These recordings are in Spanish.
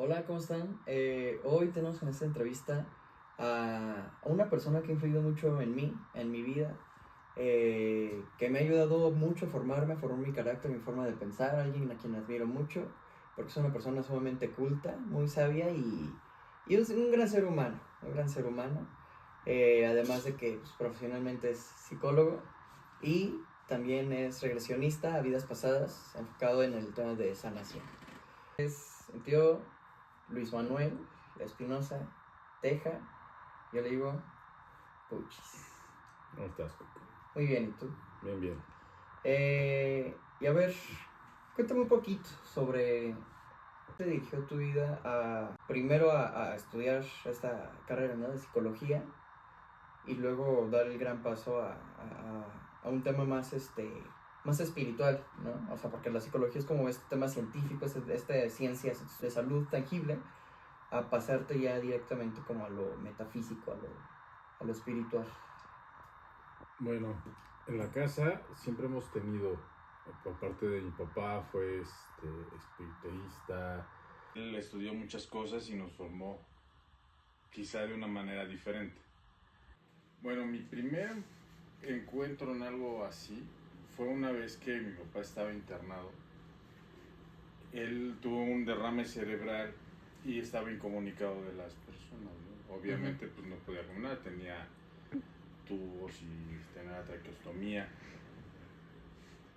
Hola, ¿cómo están? Hoy tenemos en esta entrevista a una persona que ha influido mucho en mí, en mi vida, que me ha ayudado mucho a formar mi carácter, mi forma de pensar, alguien a quien admiro mucho, porque es una persona sumamente culta, muy sabia y es un gran ser humano, un gran ser humano. Además de que pues, profesionalmente es psicólogo y también es regresionista a vidas pasadas, enfocado en el tema de sanación. El tío Luis Manuel Espinosa Teja, yo le digo Puchis. ¿Cómo estás, Coco? Muy bien, ¿y tú? Bien, bien. Y a ver, cuéntame un poquito sobre te dirigió tu vida primero a estudiar esta carrera, ¿no?, de psicología y luego dar el gran paso a un tema más, más espiritual, ¿no? O sea, porque la psicología es como este tema científico, esta ciencia de salud tangible, a pasarte ya directamente como a lo metafísico, a lo espiritual. Bueno, en la casa siempre hemos tenido, por parte de mi papá, fue espiritualista. Él estudió muchas cosas y nos formó quizá de una manera diferente. Bueno, mi primer encuentro en algo así fue una vez que mi papá estaba internado. Él tuvo un derrame cerebral y estaba incomunicado de las personas, ¿no? Obviamente pues no podía comer nada, tenía tubos y tenía traqueostomía.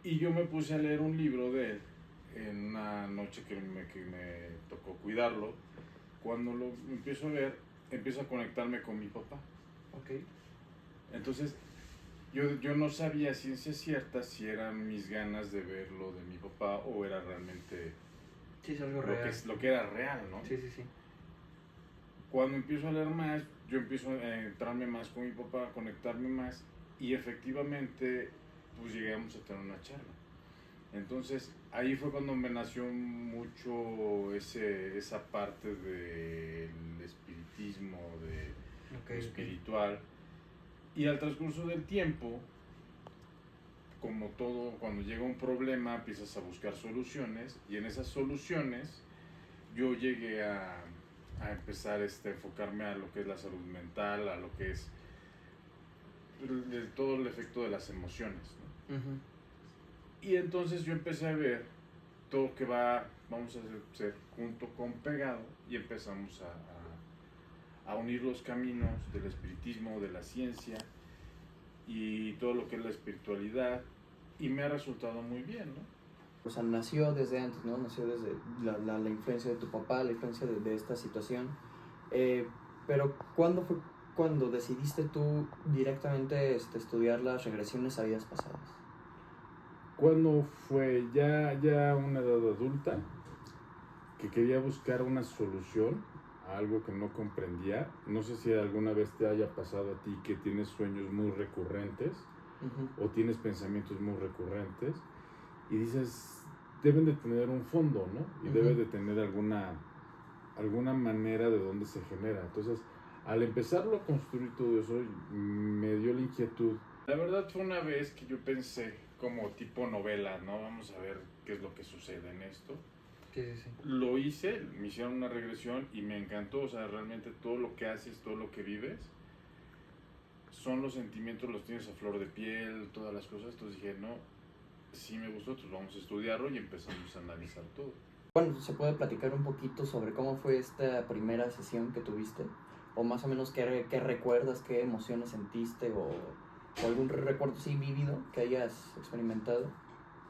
Y yo me puse a leer un libro de él en una noche que me tocó cuidarlo. Cuando lo empiezo a ver, empiezo a conectarme con mi papá. Ok. Entonces, yo no sabía a ciencia cierta si eran mis ganas de ver lo de mi papá o era realmente Sí, es algo real. lo que era real, ¿no? Sí, sí, sí. Cuando empiezo a leer más, yo empiezo a entrarme más con mi papá, a conectarme más y efectivamente pues llegamos a tener una charla. Entonces ahí fue cuando me nació mucho esa parte del espiritismo, de Okay, lo espiritual. Y al transcurso del tiempo, como todo, cuando llega un problema empiezas a buscar soluciones y en esas soluciones yo llegué a empezar a enfocarme a lo que es la salud mental, a lo que es todo el efecto de las emociones, ¿no? Y entonces yo empecé a ver todo lo que vamos a hacer junto con pegado y empezamos a unir los caminos del espiritismo, de la ciencia y todo lo que es la espiritualidad y me ha resultado muy bien, ¿no? O sea, nació desde antes, ¿no? Nació desde la influencia de tu papá, la influencia de esta situación. Pero ¿cuándo fue cuando decidiste tú directamente estudiar las regresiones a vidas pasadas? Cuando fue ya una edad adulta, que quería buscar una solución a algo que no comprendía. No sé si alguna vez te haya pasado a ti que tienes sueños muy recurrentes o tienes pensamientos muy recurrentes y dices, deben de tener un fondo, ¿no? Y debe de tener alguna manera de dónde se genera. Entonces, al empezarlo a construir todo eso, me dio la inquietud. La verdad fue una vez que yo pensé como tipo novela, ¿no? Vamos a ver qué es lo que sucede en esto. Sí, sí, sí. Lo hice, me hicieron una regresión y me encantó. O sea, realmente todo lo que haces, todo lo que vives, son los sentimientos, los tienes a flor de piel, todas las cosas. Entonces dije, no, si me gustó, pues vamos a estudiarlo y empezamos a analizar todo. Bueno, ¿se puede platicar un poquito sobre cómo fue esta primera sesión que tuviste? O más o menos qué recuerdas, qué emociones sentiste o algún recuerdo sí vívido que hayas experimentado.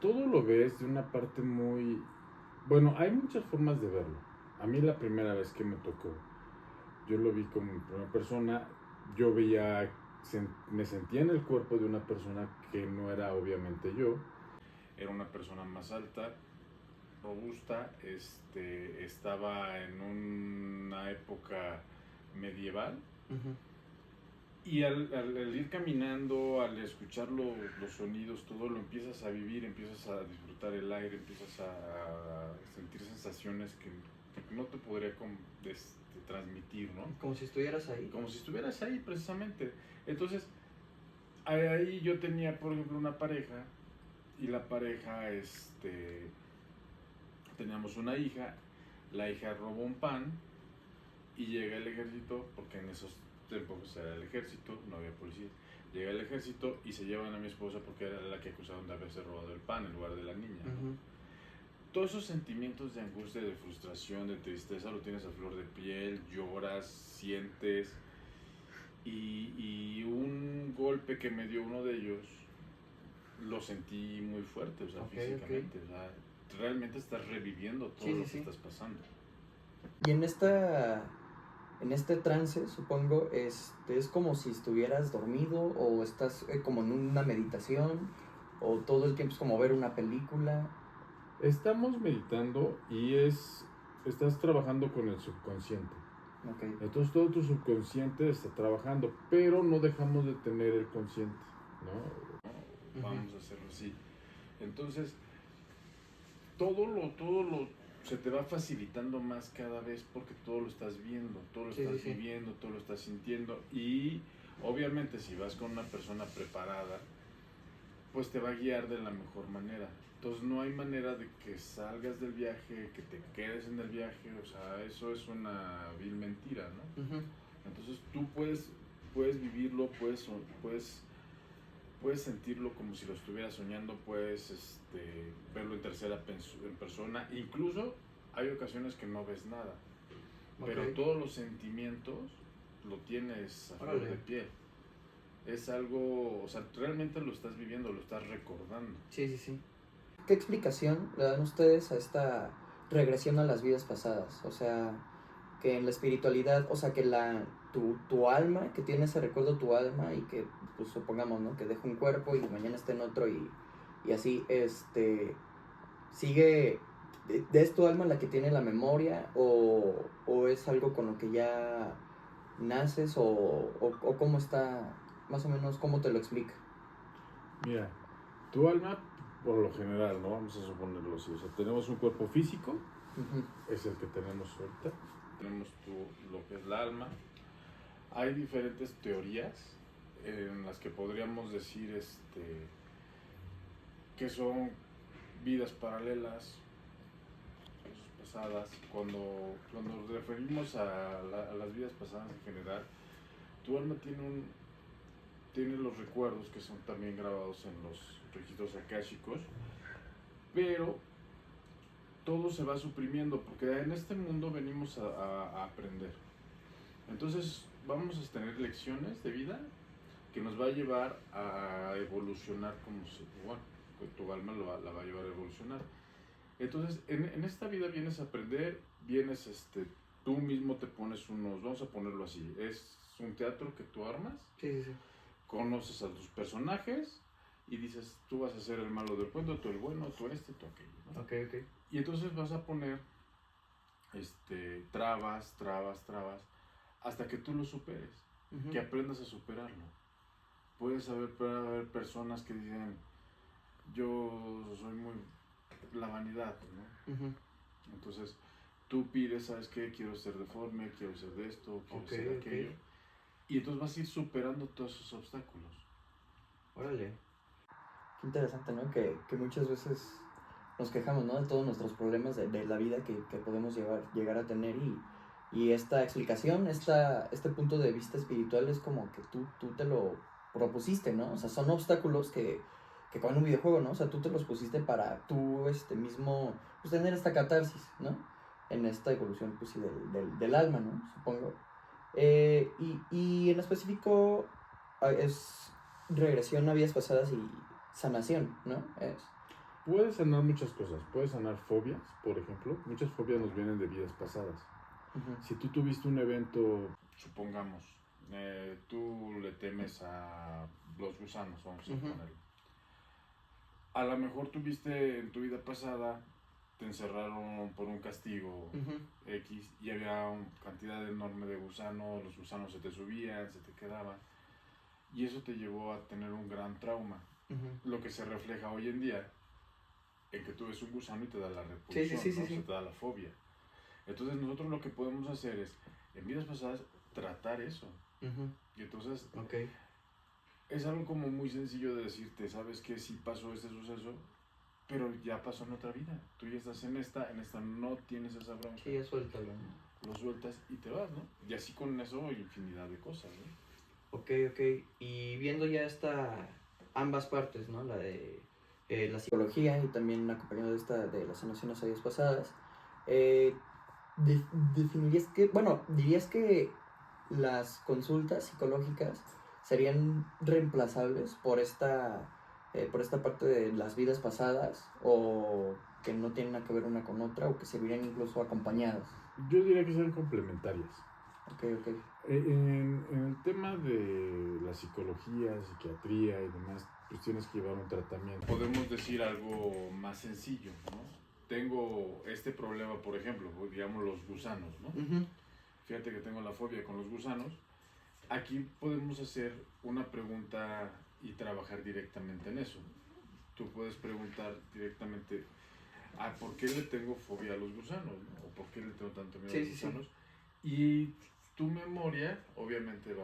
Todo lo ves de una parte muy... Bueno, hay muchas formas de verlo. A mí la primera vez que me tocó, yo lo vi como primera persona, yo veía, me sentía en el cuerpo de una persona que no era obviamente yo. Era una persona más alta, robusta, estaba en una época medieval. Y al ir caminando, al escuchar los sonidos, todo lo empiezas a vivir, empiezas a disfrutar el aire, empiezas a sentir sensaciones que no te podría transmitir, ¿no? Como si estuvieras ahí. Como si estuvieras ahí, precisamente. Entonces, ahí yo tenía, por ejemplo, una pareja, y la pareja, teníamos una hija. la hija robó un pan y llega el ejército, porque en esos tiempos era el ejército, no había policía. Llega el ejército y se llevan a mi esposa porque era la que acusaron de haberse robado el pan en lugar de la niña. Ujú. Todos esos sentimientos de angustia, de frustración, de tristeza, lo tienes a flor de piel, lloras, sientes. Y un golpe que me dio uno de ellos, lo sentí muy fuerte, o sea, Ok, físicamente. O sea, realmente estás reviviendo todo Sí, lo sí, que sí. estás pasando. Y en este trance, supongo, es como si estuvieras dormido o estás como en una meditación o todo el tiempo es como ver una película. Estamos meditando y estás trabajando con el subconsciente. Ok. Entonces todo tu subconsciente está trabajando, pero no dejamos de tener el consciente, ¿no? Vamos a hacerlo así. Entonces, todo lo se te va facilitando más cada vez porque todo lo estás viendo, todo lo Sí, estás sí, sí. viviendo, todo lo estás sintiendo. Y obviamente si vas con una persona preparada, pues te va a guiar de la mejor manera. Entonces no hay manera de que salgas del viaje, que te quedes en el viaje, o sea, eso es una vil mentira, ¿no? Ujú. Entonces tú puedes vivirlo, puedes sentirlo como si lo estuvieras soñando, puedes verlo en tercera en persona, incluso hay ocasiones que no ves nada, pero Ok. todos los sentimientos lo tienes a flor Órale. de piel. Es algo, o sea, realmente lo estás viviendo, lo estás recordando. Sí, sí, sí. ¿Qué explicación le dan ustedes a esta regresión a las vidas pasadas? O sea, que en la espiritualidad, o sea, que tu alma, que tiene ese recuerdo tu alma y que, pues supongamos, ¿no? Que deja un cuerpo y mañana está en otro y así, sigue, ¿es tu alma la que tiene la memoria o es algo con lo que ya naces o cómo está, más o menos, cómo te lo explica? Mira, tu alma, por lo general, ¿no? Vamos a suponerlo así. O sea, tenemos un cuerpo físico, Ujú. es el que tenemos ahorita. Tenemos lo que es la alma. Hay diferentes teorías en las que podríamos decir que son vidas paralelas, cosas pasadas. Cuando nos referimos a las vidas pasadas en general, tu alma tiene los recuerdos que son también grabados en los registros akáshicos, pero todo se va suprimiendo porque en este mundo venimos a aprender. Entonces vamos a tener lecciones de vida que nos va a llevar a evolucionar como si, bueno, que tu alma la va a llevar a evolucionar. Entonces en esta vida vienes a aprender, tú mismo te pones vamos a ponerlo así, es un teatro que tú armas. Sí, sí, sí. Conoces a tus personajes y dices, tú vas a ser el malo del cuento, tú el bueno, tú tú aquello, ¿no? Ok, ok. Y entonces vas a poner trabas, hasta que tú lo superes, Ujú. que aprendas a superarlo. Puede haber personas que dicen, yo soy muy la vanidad, ¿no? Ujú. Entonces tú pides, ¿sabes qué? Quiero ser deforme, quiero ser de esto, quiero Ok, ser ok. aquello. Y entonces vas a ir superando todos esos obstáculos. Órale. Qué interesante, ¿no? Que muchas veces nos quejamos, ¿no? De todos nuestros problemas de la vida que podemos llegar a tener y esta explicación, este punto de vista espiritual es como que tú te lo propusiste, ¿no? O sea, son obstáculos que como en un videojuego, ¿no? O sea, tú te los pusiste para tú mismo, pues tener esta catarsis, ¿no? En esta evolución, pues sí, del alma, ¿no? Supongo. Y en específico es regresión a vidas pasadas y sanación, ¿no? Puedes sanar muchas cosas. Puedes sanar fobias, por ejemplo. Muchas fobias nos vienen de vidas pasadas. Uh-huh. Si tú tuviste un evento, supongamos, tú le temes a los gusanos, vamos a ponerlo. A lo mejor tuviste en tu vida pasada, te encerraron por un castigo X y había una cantidad enorme de gusanos, los gusanos se te subían, se te quedaban. Y eso te llevó a tener un gran trauma. Lo que se refleja hoy en día en que tú ves un gusano y te da la repulsión, Sí. se te da la fobia. Entonces nosotros lo que podemos hacer es, en vidas pasadas, tratar eso. Y entonces es algo como muy sencillo de decirte, ¿sabes qué? Si pasó este suceso, pero ya pasó en otra vida. Tú ya estás en esta no tienes esa bronca. Sí, ya suéltalo. Lo sueltas y te vas, ¿no? Y así con eso infinidad de cosas, ¿no? Ok. Y viendo ya ambas partes, ¿no? La de la psicología y también acompañado de esta de las sanaciones sabias pasadas, eh, definirías que, bueno, dirías que las consultas psicológicas serían reemplazables por esta parte de las vidas pasadas, o que no tienen nada que ver una con otra, o que servirían incluso acompañadas. Yo diría que son complementarias. Ok. En el tema de la psicología, psiquiatría y demás, pues tienes que llevar un tratamiento. Podemos decir algo más sencillo, ¿no? Tengo este problema, por ejemplo, digamos los gusanos, ¿no? Uh-huh. Fíjate que tengo la fobia con los gusanos. Aquí podemos hacer una pregunta y trabajar directamente en eso. Tú puedes preguntar directamente, ¿por qué le tengo fobia a los gusanos? ¿No? ¿O por qué le tengo tanto miedo a los gusanos? Sí. Y tu memoria, obviamente,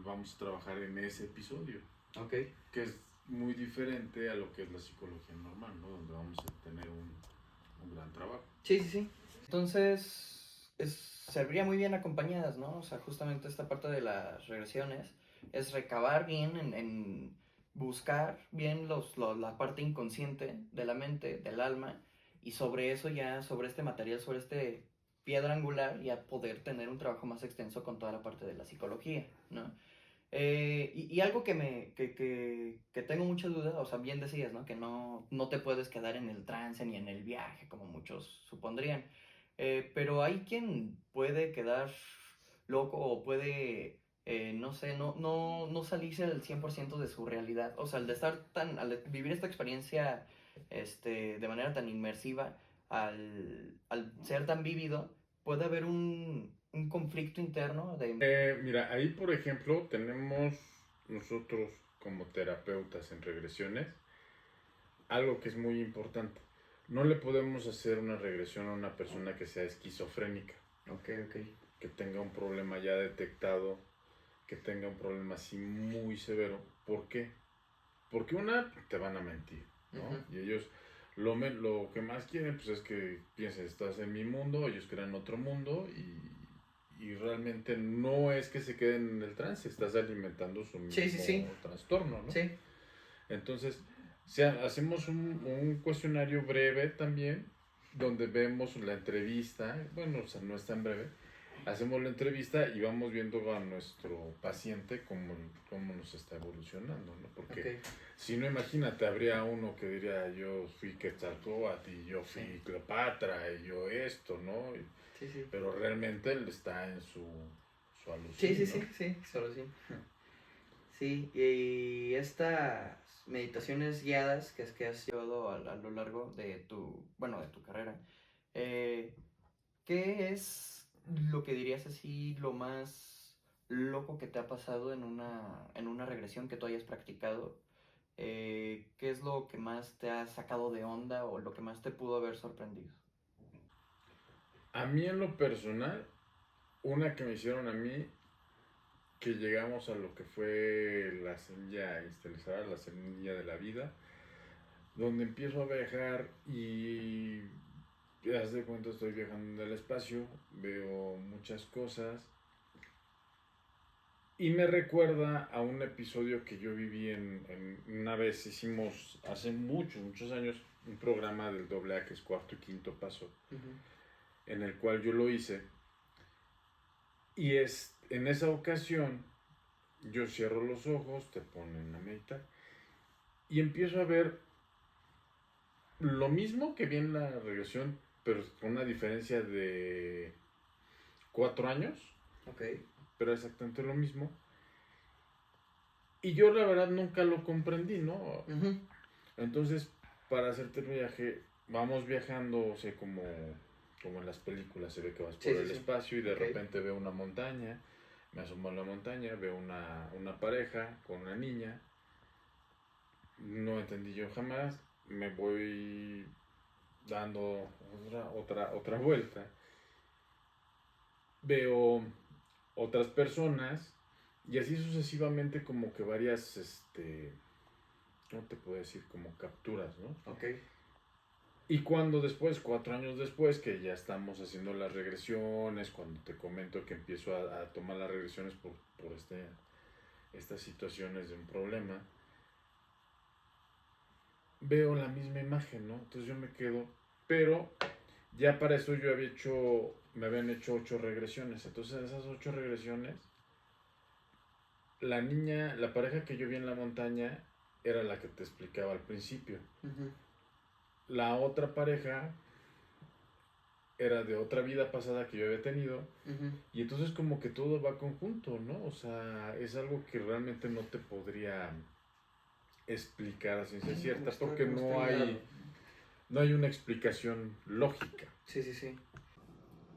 vamos a trabajar en ese episodio. Ok. Que es muy diferente a lo que es la psicología normal, ¿no? Donde vamos a tener un gran trabajo. Sí. Entonces, serviría muy bien acompañadas, ¿no? O sea, justamente esta parte de las regresiones es recabar bien en buscar bien la parte inconsciente de la mente, del alma, y sobre eso ya, sobre este material, sobre este piedra angular, ya poder tener un trabajo más extenso con toda la parte de la psicología, ¿no? Y algo que tengo mucha duda, o sea, bien decías, ¿no? Que no te puedes quedar en el trance ni en el viaje, como muchos supondrían. Pero hay quien puede quedar loco o puede, no sé, no salirse al 100% de su realidad. O sea, al vivir esta experiencia de manera tan inmersiva, al ser tan vívido, puede haber un conflicto interno Mira, ahí por ejemplo tenemos nosotros como terapeutas en regresiones algo que es muy importante. No le podemos hacer una regresión a una persona que sea esquizofrénica. Ok. Que tenga un problema ya detectado, que tenga un problema así muy severo. ¿Por qué? Porque te van a mentir, ¿no? Uh-huh. Y ellos lo que más quieren pues es que piensen, estás en mi mundo, ellos crean otro mundo y realmente no es que se queden en el trance, estás alimentando su mismo trastorno, ¿no? Sí. Entonces, hacemos un cuestionario breve también, donde vemos la entrevista, bueno, o sea, no es tan breve, hacemos la entrevista y vamos viendo a nuestro paciente cómo nos está evolucionando, ¿no? Porque si no, imagínate, habría uno que diría, yo fui Quetzalcóatl y yo fui Cleopatra y yo esto, ¿no? Pero realmente él está en su alucin, ¿no? Sí, su alucin. Sí, y estas meditaciones guiadas que has llevado a lo largo de tu carrera, ¿qué es lo que dirías así lo más loco que te ha pasado en una regresión que tú hayas practicado? ¿Qué es lo que más te ha sacado de onda o lo que más te pudo haber sorprendido? A mí en lo personal, una que me hicieron a mí, que llegamos a lo que fue la semilla estelizada, la semilla de la vida, donde empiezo a viajar y haz de cuenta estoy viajando en el espacio, veo muchas cosas y me recuerda a un episodio que yo viví en una vez hicimos hace muchos años un programa del AA que es Cuarto y Quinto Paso, en el cual yo lo hice y en esa ocasión yo cierro los ojos, te ponen a meditar y empiezo a ver lo mismo que vi en la regresión, pero con una diferencia de 4 años. Ok. Pero exactamente lo mismo. Y yo la verdad nunca lo comprendí, ¿no? Uh-huh. Entonces, para hacerte el viaje, vamos viajando, o sea, como en las películas, se ve que vas por el espacio y de repente veo una montaña, me asomo a la montaña, veo una pareja con una niña, no entendí yo jamás, me voy dando otra vuelta, veo otras personas y así sucesivamente como que varias, ¿cómo te puedo decir? Como capturas, ¿no? Ok. Y cuando después, 4 años después, que ya estamos haciendo las regresiones, cuando te comento que empiezo a tomar las regresiones por estas situaciones de un problema, veo la misma imagen, ¿no? Entonces yo me quedo, pero ya para eso me habían hecho 8 regresiones. Entonces en esas 8 regresiones, la pareja que yo vi en la montaña era la que te explicaba al principio. Uh-huh. La otra pareja era de otra vida pasada que yo había tenido. Uh-huh. Y entonces como que todo va conjunto, ¿no? O sea, es algo que realmente no te podría explicar a ciencia cierta, porque no hay una explicación lógica. Sí, sí, sí.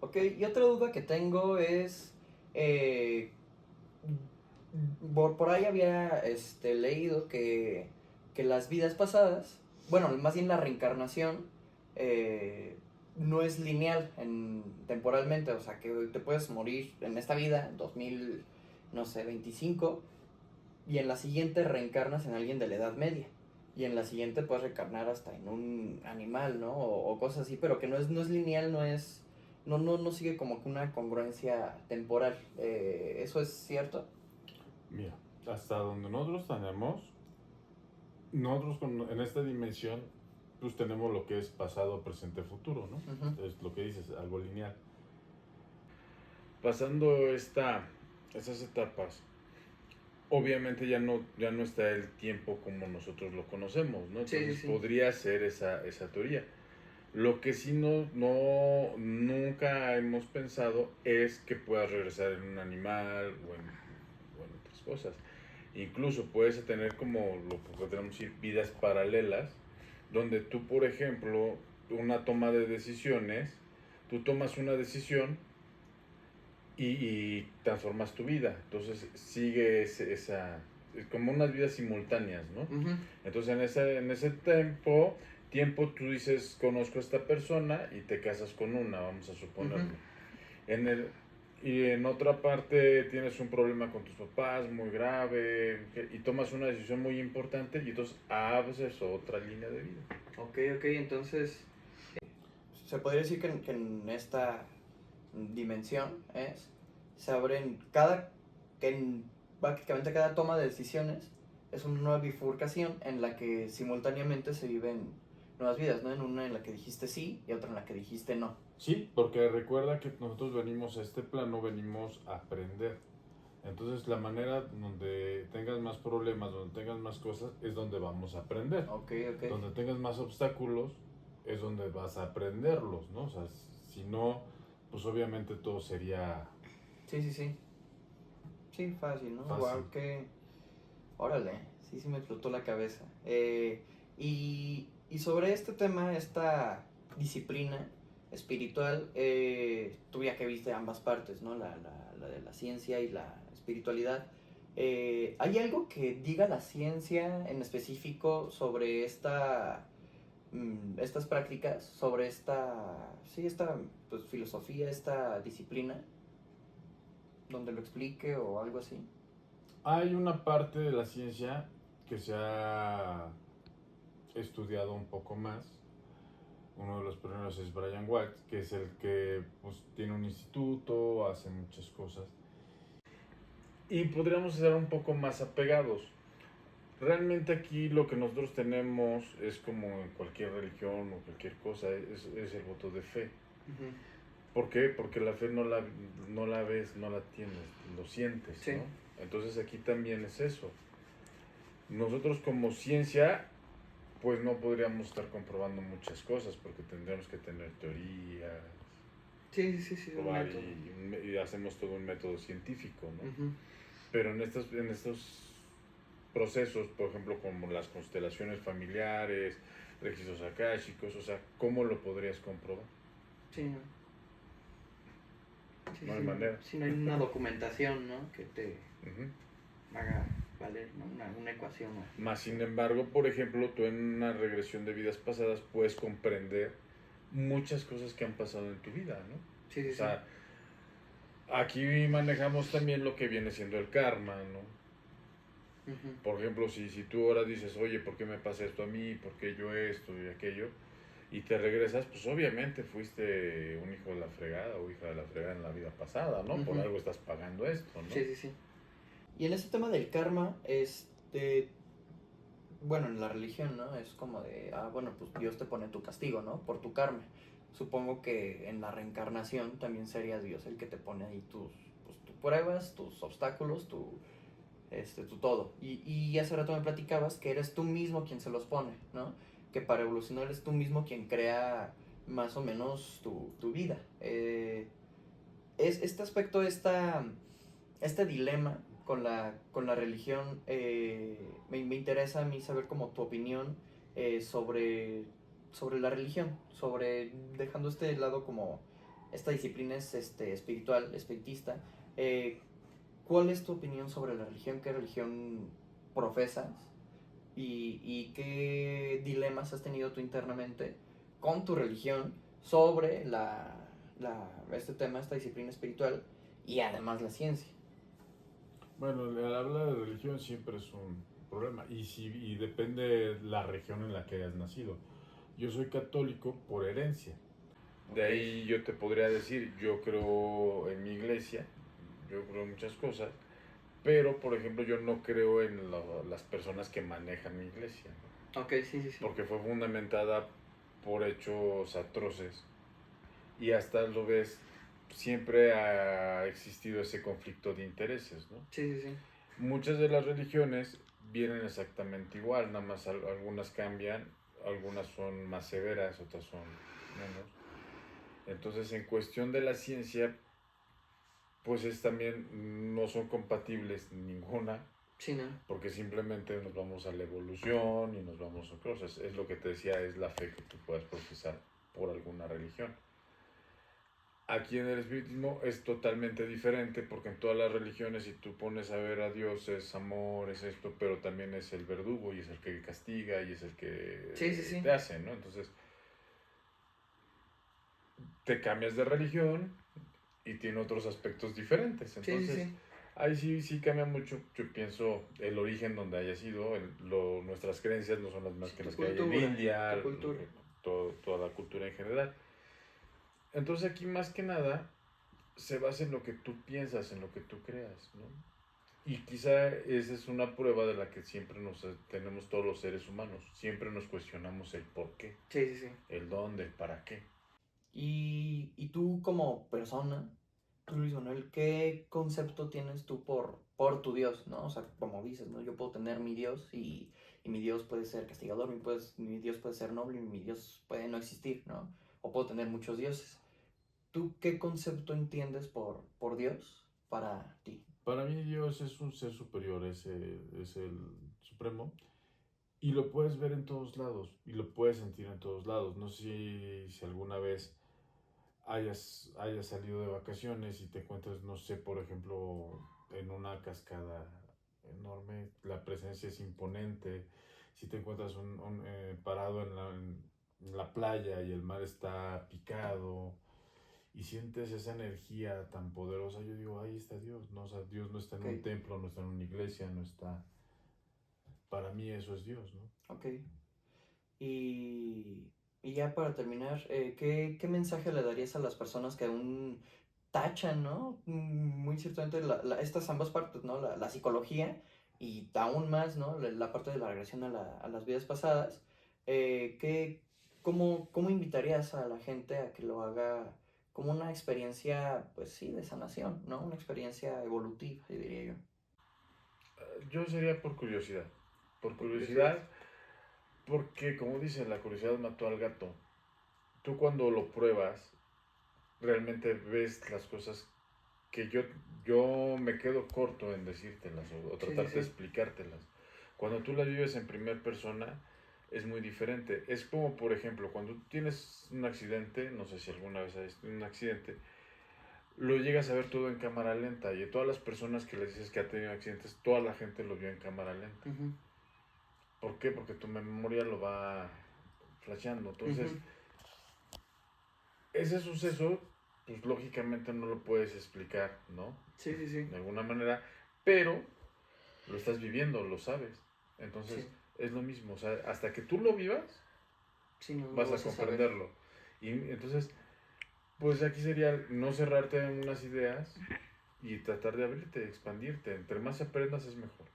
Ok, y otra duda que tengo es, por ahí había leído que las vidas pasadas, bueno, más bien la reencarnación, no es lineal temporalmente, o sea, que te puedes morir en esta vida, 2000, no sé, 25, y en la siguiente reencarnas en alguien de la Edad Media. Y en la siguiente puedes reencarnar hasta en un animal, ¿no? O cosas así, pero que no es lineal, no sigue como que una congruencia temporal. ¿Eso es cierto? Mira, hasta donde nosotros tenemos, en esta dimensión, pues tenemos lo que es pasado, presente, futuro, ¿no? Uh-huh. Es lo que dices, algo lineal. Pasando esas etapas, obviamente ya no está el tiempo como nosotros lo conocemos, ¿no? Entonces Sí. podría ser esa teoría. Lo que sí nunca hemos pensado es que puedas regresar en un animal o en otras cosas. Incluso puedes tener como lo que podríamos decir vidas paralelas, donde tú, por ejemplo, una toma de decisiones, tú tomas una decisión y transformas tu vida. Entonces sigue como unas vidas simultáneas, ¿no? Uh-huh. Entonces en ese tiempo tú dices, conozco a esta persona y te casas con una, vamos a suponerlo. Uh-huh. Y en otra parte tienes un problema con tus papás muy grave y tomas una decisión muy importante y entonces abres otra línea de vida. Ok, entonces se podría decir que en esta dimensión se abren prácticamente cada toma de decisiones es una nueva bifurcación en la que simultáneamente se viven nuevas vidas, ¿no? En una en la que dijiste sí y otra en la que dijiste no. Sí, porque recuerda que nosotros venimos a este plano, venimos a aprender. Entonces la manera donde tengas más problemas, donde tengas más cosas, es donde vamos a aprender. Ok. Donde tengas más obstáculos, es donde vas a aprenderlos, ¿no? O sea, si no, pues obviamente todo sería... Sí. Sí, fácil, ¿no? Fácil. Igual que... Órale, sí me explotó la cabeza. Y sobre este tema, esta disciplina espiritual, tú ya que viste ambas partes, ¿no? La de la ciencia y la espiritualidad. ¿Hay algo que diga la ciencia en específico sobre estas prácticas, sobre esta pues, filosofía, esta disciplina, donde lo explique o algo así? Hay una parte de la ciencia que se ha estudiado un poco más. Uno de los primeros es Brian White, que es el que pues, tiene un instituto, hace muchas cosas. Y podríamos ser un poco más apegados. Realmente aquí lo que nosotros tenemos es como en cualquier religión o cualquier cosa, es el voto de fe. Uh-huh. ¿Por qué? Porque la fe no la ves, no la tienes, lo sientes, sí. ¿No? Entonces aquí también es eso. Nosotros como ciencia, pues no podríamos estar comprobando muchas cosas porque tendríamos que tener teorías. Sí. Probar y hacemos todo un método científico, ¿no? Uh-huh. Pero en estos procesos, por ejemplo, como las constelaciones familiares, registros akáshicos, o sea, ¿cómo lo podrías comprobar? Sí, no hay manera. Si no hay una documentación, ¿no? Que te haga valer, ¿no? Una ecuación. ¿No? Más sin embargo, por ejemplo, tú en una regresión de vidas pasadas puedes comprender muchas cosas que han pasado en tu vida, ¿no? Sí. O sea, aquí manejamos también lo que viene siendo el karma, ¿no? Uh-huh. Por ejemplo, si tú ahora dices, oye, ¿por qué me pasa esto a mí? ¿Por qué yo esto y aquello? y te regresas, pues obviamente fuiste un hijo de la fregada o hija de la fregada en la vida pasada, ¿no? Por algo estás pagando esto, ¿no? Sí, sí, sí. Y en ese tema del karma, bueno, en la religión, ¿no? Es como de, bueno, pues Dios te pone tu castigo, ¿no? Por tu karma. Supongo que en la reencarnación también sería Dios el que te pone ahí tus pruebas, tus obstáculos, tu todo. Y hace rato me platicabas que eres tú mismo quien se los pone, ¿no? Que para evolucionar eres tú mismo quien crea más o menos tu vida. Es este aspecto, este dilema con la religión, me interesa a mí saber como tu opinión sobre la religión, dejando este lado como esta disciplina es espiritual, espiritista. ¿Cuál es tu opinión sobre la religión? ¿Qué religión profesas? ¿Y qué dilemas has tenido tú internamente con tu religión sobre este tema, esta disciplina espiritual y además la ciencia? Bueno, al hablar de religión siempre es un problema y depende la región en la que hayas nacido. Yo soy católico por herencia. De ahí yo te podría decir, yo creo en mi iglesia, yo creo en muchas cosas, pero por ejemplo yo no creo en las personas que manejan mi iglesia, ¿no? Ok, sí, sí, sí. Porque fue fundamentada por hechos atroces y hasta lo ves, siempre ha existido ese conflicto de intereses, ¿no? Sí, sí, sí. Muchas de las religiones vienen exactamente igual, nada más algunas cambian, algunas son más severas, otras son menos. Entonces, en cuestión de la ciencia, pues es también no son compatibles ninguna, Sí, ¿no? porque simplemente nos vamos a la evolución y nos vamos a cosas. Es lo que te decía, es la fe que tú puedas profesar por alguna religión. Aquí en el espiritismo es totalmente diferente porque en todas las religiones si tú pones a ver a Dios es amor, es esto, pero también es el verdugo y es el que castiga y es el que Sí, sí, sí. te hace, ¿no? Entonces te cambias de religión y tiene otros aspectos diferentes. Entonces Sí, sí, sí. ahí sí cambia mucho. Yo pienso el origen donde haya sido, nuestras creencias no son las mismas Sí, que tu las que hay en cultura, India, tu cultura. toda la cultura en general. Entonces aquí más que nada se basa en lo que tú piensas, en lo que tú creas, ¿no? Y quizá esa es una prueba de la que siempre tenemos todos los seres humanos. Siempre nos cuestionamos el por qué, Sí, sí, sí. el dónde, para qué. Y tú como persona, tú Luis Manuel, ¿qué concepto tienes tú por tu Dios, ¿no? O sea, como dices, ¿no? Yo puedo tener mi Dios y mi Dios puede ser castigador, mi Dios puede ser noble y mi Dios puede no existir, ¿no? O puedo tener muchos dioses. ¿Tú qué concepto entiendes por Dios para ti? Para mí Dios es un ser superior, es el supremo. Y lo puedes ver en todos lados y lo puedes sentir en todos lados. No sé si alguna vez hayas salido de vacaciones y te encuentras, no sé, por ejemplo, en una cascada enorme, la presencia es imponente. Si te encuentras parado en la playa y el mar está picado y sientes esa energía tan poderosa, yo digo, ahí está Dios, ¿no? O sea, Dios no está en un Ok, templo, no está en una iglesia, no está... Para mí eso es Dios, ¿no? ok. Y, y ya para terminar, ¿qué mensaje le darías a las personas que aún tachan, ¿no? Muy ciertamente estas ambas partes, ¿no? La psicología y aún más, ¿no? La parte de la regresión a las vidas pasadas. ¿Cómo invitarías a la gente a que lo haga como una experiencia, pues sí, de sanación, ¿no? Una experiencia evolutiva, diría yo. Yo sería por curiosidad. Por Por curiosidad. curiosidad, porque como dicen, la curiosidad mató al gato. Tú cuando lo pruebas, realmente ves las cosas que yo me quedo corto en decírtelas o Sí, sí, tratarte de sí. explicártelas. Cuando tú las vives en primera persona, es muy diferente. Es como, por ejemplo, cuando tú tienes un accidente, no sé si alguna vez has tenido un accidente, lo llegas a ver todo en cámara lenta y de todas las personas que les dices que ha tenido accidentes, toda la gente lo vio en cámara lenta. Ujú, ¿Por qué? Porque tu memoria lo va flasheando. Entonces, ujú. ese suceso, pues lógicamente no lo puedes explicar, ¿no? Sí, sí, sí. De alguna manera, pero lo estás viviendo, lo sabes. Entonces, Sí. es lo mismo. O sea, hasta que tú lo vivas, Sí, no, vas a comprenderlo. Y entonces, pues aquí sería no cerrarte en unas ideas y tratar de abrirte, expandirte. Entre más aprendas es mejor.